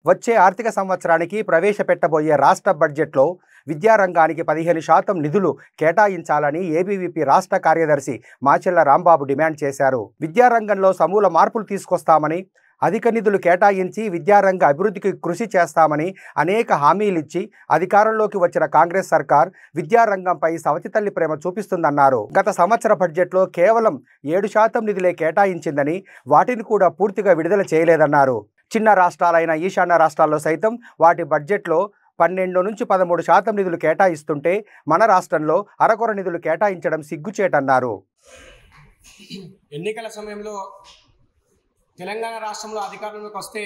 వచ్చే ఆర్థిక సంవత్సరానికి ప్రవేశపెట్టబోయే రాష్ట్ర బడ్జెట్లో విద్యారంగానికి 15% నిధులు కేటాయించాలని ఏబీవీపీ రాష్ట్ర కార్యదర్శి మాచెల్ల రాంబాబు డిమాండ్ చేశారు. విద్యారంగంలో సమూల మార్పులు తీసుకొస్తామని, అధిక నిధులు కేటాయించి విద్యారంగ అభివృద్ధికి కృషి చేస్తామని అనేక హామీలిచ్చి అధికారంలోకి వచ్చిన కాంగ్రెస్ సర్కార్ విద్యారంగంపై సవతి తల్లి ప్రేమ చూపిస్తుందన్నారు. గత సంవత్సర బడ్జెట్లో కేవలం 7% నిధులే కేటాయించిందని, వాటిని కూడా పూర్తిగా విడుదల చేయలేదన్నారు. చిన్న రాష్ట్రాలైన ఈశాన్య రాష్ట్రాల్లో సైతం వాటి బడ్జెట్లో 12 నుంచి 13% నిధులు కేటాయిస్తుంటే మన రాష్ట్రంలో అరకొర నిధులు కేటాయించడం సిగ్గుచేటన్నారు. ఎన్నికల సమయంలో తెలంగాణ రాష్ట్రంలో అధికారంలోకి వస్తే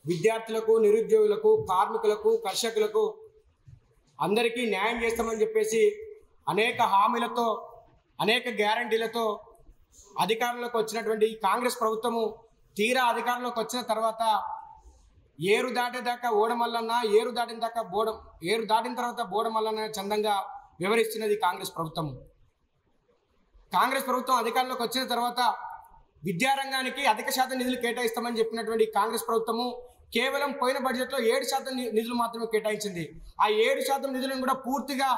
విద్యార్థులకు, నిరుద్యోగులకు, కార్మికులకు, కర్షకులకు అందరికీ న్యాయం చేస్తామని చెప్పేసి అనేక హామీలతో, అనేక గ్యారంటీలతో అధికారంలోకి వచ్చినటువంటి కాంగ్రెస్ ప్రభుత్వము తీరా అధికారంలోకి వచ్చిన తర్వాత ఏరు దాటేదాకా ఓడమల్లన్న, ఏరు దాటిన తర్వాత బోడమల్లన్న చందంగా వివరిస్తున్నది కాంగ్రెస్ ప్రభుత్వము. కాంగ్రెస్ ప్రభుత్వం అధికారంలోకి వచ్చిన తర్వాత విద్యారంగానికి అధిక శాతం నిధులు కేటాయిస్తామని చెప్పినటువంటి కాంగ్రెస్ ప్రభుత్వము కేవలం పోయిన బడ్జెట్లో 7% నిధులు మాత్రమే కేటాయించింది. ఆ 7% నిధులను కూడా పూర్తిగా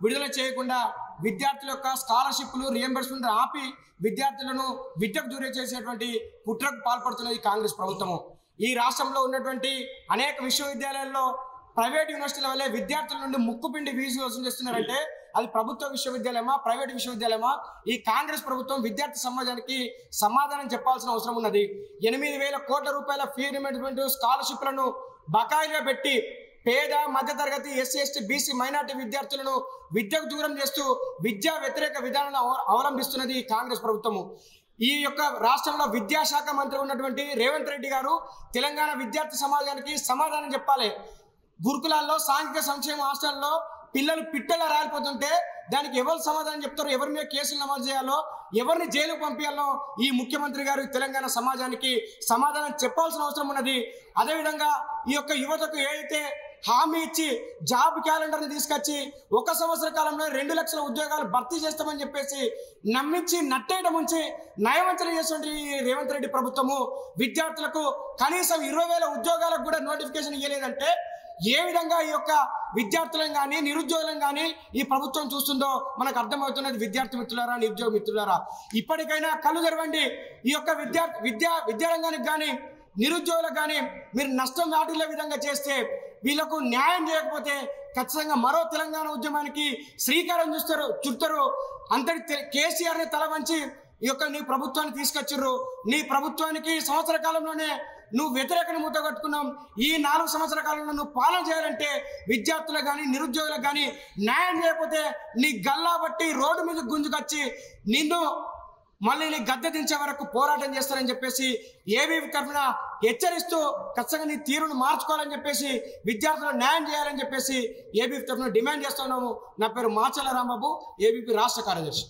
విడుదల చేయకుండా విద్యార్థుల యొక్క స్కాలర్షిప్లు, రియంబర్స్మెంట్ ఆపి విద్యార్థులను విద్యకు దూరం చేసేటువంటి కుట్రకు పాల్పడుతున్నది కాంగ్రెస్ ప్రభుత్వము. ఈ రాష్ట్రంలో ఉన్నటువంటి అనేక విశ్వవిద్యాలయాల్లో ప్రైవేట్ యూనివర్సిటీల వల్లే విద్యార్థుల నుండి ముక్కుపిండి ఫీజు వసూలు చేస్తున్నారంటే అది ప్రభుత్వ విశ్వవిద్యాలయమా, ప్రైవేట్ విశ్వవిద్యాలయమా? ఈ కాంగ్రెస్ ప్రభుత్వం విద్యార్థి సమాజానికి సమాధానం చెప్పాల్సిన అవసరం ఉన్నది. 8,000 కోట్ల రూపాయల ఫీ రిమెంబర్స్మెంట్ స్కాలర్షిప్లను బకాయిలుగా పెట్టి పేద, మధ్యతరగతి, ఎస్సీ, ఎస్టీ, బీసీ, మైనార్టీ విద్యార్థులను విద్యకు దూరం చేస్తూ విద్యా వ్యతిరేక విధానాలను అవలంబిస్తున్నది కాంగ్రెస్ ప్రభుత్వము. ఈ యొక్క రాష్ట్రంలో విద్యాశాఖ మంత్రి ఉన్నటువంటి రేవంత్ రెడ్డి గారు తెలంగాణ విద్యార్థి సమాజానికి సమాధానం చెప్పాలి. గురుకులాల్లో, సాంఘిక సంక్షేమ హాస్టల్లో పిల్లలు పిట్టలా రాలిపోతుంటే దానికి ఎవరు సమాధానం చెప్తారో, ఎవరి మీద కేసులు నమోదు చేయాలో, ఎవరిని జైలుకు పంపించాలో ఈ ముఖ్యమంత్రి గారు తెలంగాణ సమాజానికి సమాధానం చెప్పాల్సిన అవసరం ఉన్నది. అదేవిధంగా ఈ యొక్క యువతకు ఏదైతే హామీ ఇచ్చి జాబ్ క్యాలెండర్ని తీసుకొచ్చి 1 సంవత్సర కాలంలో 2 లక్షల ఉద్యోగాలు భర్తీ చేస్తామని చెప్పేసి నమ్మించి నట్టేయడం ఉంచి నయవంచన చేసినటువంటి రేవంత్ రెడ్డి ప్రభుత్వము విద్యార్థులకు కనీసం 20,000 ఉద్యోగాలకు కూడా నోటిఫికేషన్ ఇవ్వలేదంటే ఏ విధంగా ఈ యొక్క విద్యార్థులను కానీ, నిరుద్యోగులను కానీ ఈ ప్రభుత్వం చూస్తుందో మనకు అర్థమవుతున్నది. విద్యార్థి మిత్రులారా, నిరుద్యోగ మిత్రులారా, ఇప్పటికైనా కళ్ళు తెరవండి. ఈ యొక్క విద్యారంగానికి కానీ, నిరుద్యోగులకు కానీ మీరు నష్టం వాటిల్లే విధంగా చేస్తే, వీళ్ళకు న్యాయం చేయకపోతే ఖచ్చితంగా మరో తెలంగాణ ఉద్యమానికి శ్రీకారం చుడతారు. అంతటి కేసీఆర్ని తల వంచి ఈ యొక్క నీ ప్రభుత్వాన్ని తీసుకొచ్చిర్రు. నీ ప్రభుత్వానికి సంవత్సర కాలంలోనే నువ్వు వ్యతిరేకను మూత కట్టుకున్నాం. ఈ 4 సంవత్సర కాలంలో నువ్వు పాలన చేయాలంటే విద్యార్థులకు కానీ, నిరుద్యోగులకు కానీ న్యాయం చేయకపోతే నీ గల్లా బట్టి రోడ్డు మీద గుంజుకొచ్చి నిన్ను మళ్ళీ నీ గద్దె దించే వరకు పోరాటం చేస్తారని చెప్పేసి ఏబీవీ తరఫున హెచ్చరిస్తూ ఖచ్చితంగా నీ తీరును మార్చుకోవాలని చెప్పేసి, విద్యార్థులకు న్యాయం చేయాలని చెప్పేసి ఏబీవీ తరఫున డిమాండ్ చేస్తున్నాము. నా పేరు మాచెల్ల రాంబాబు, ఏబీవీ రాష్ట్ర కార్యదర్శి.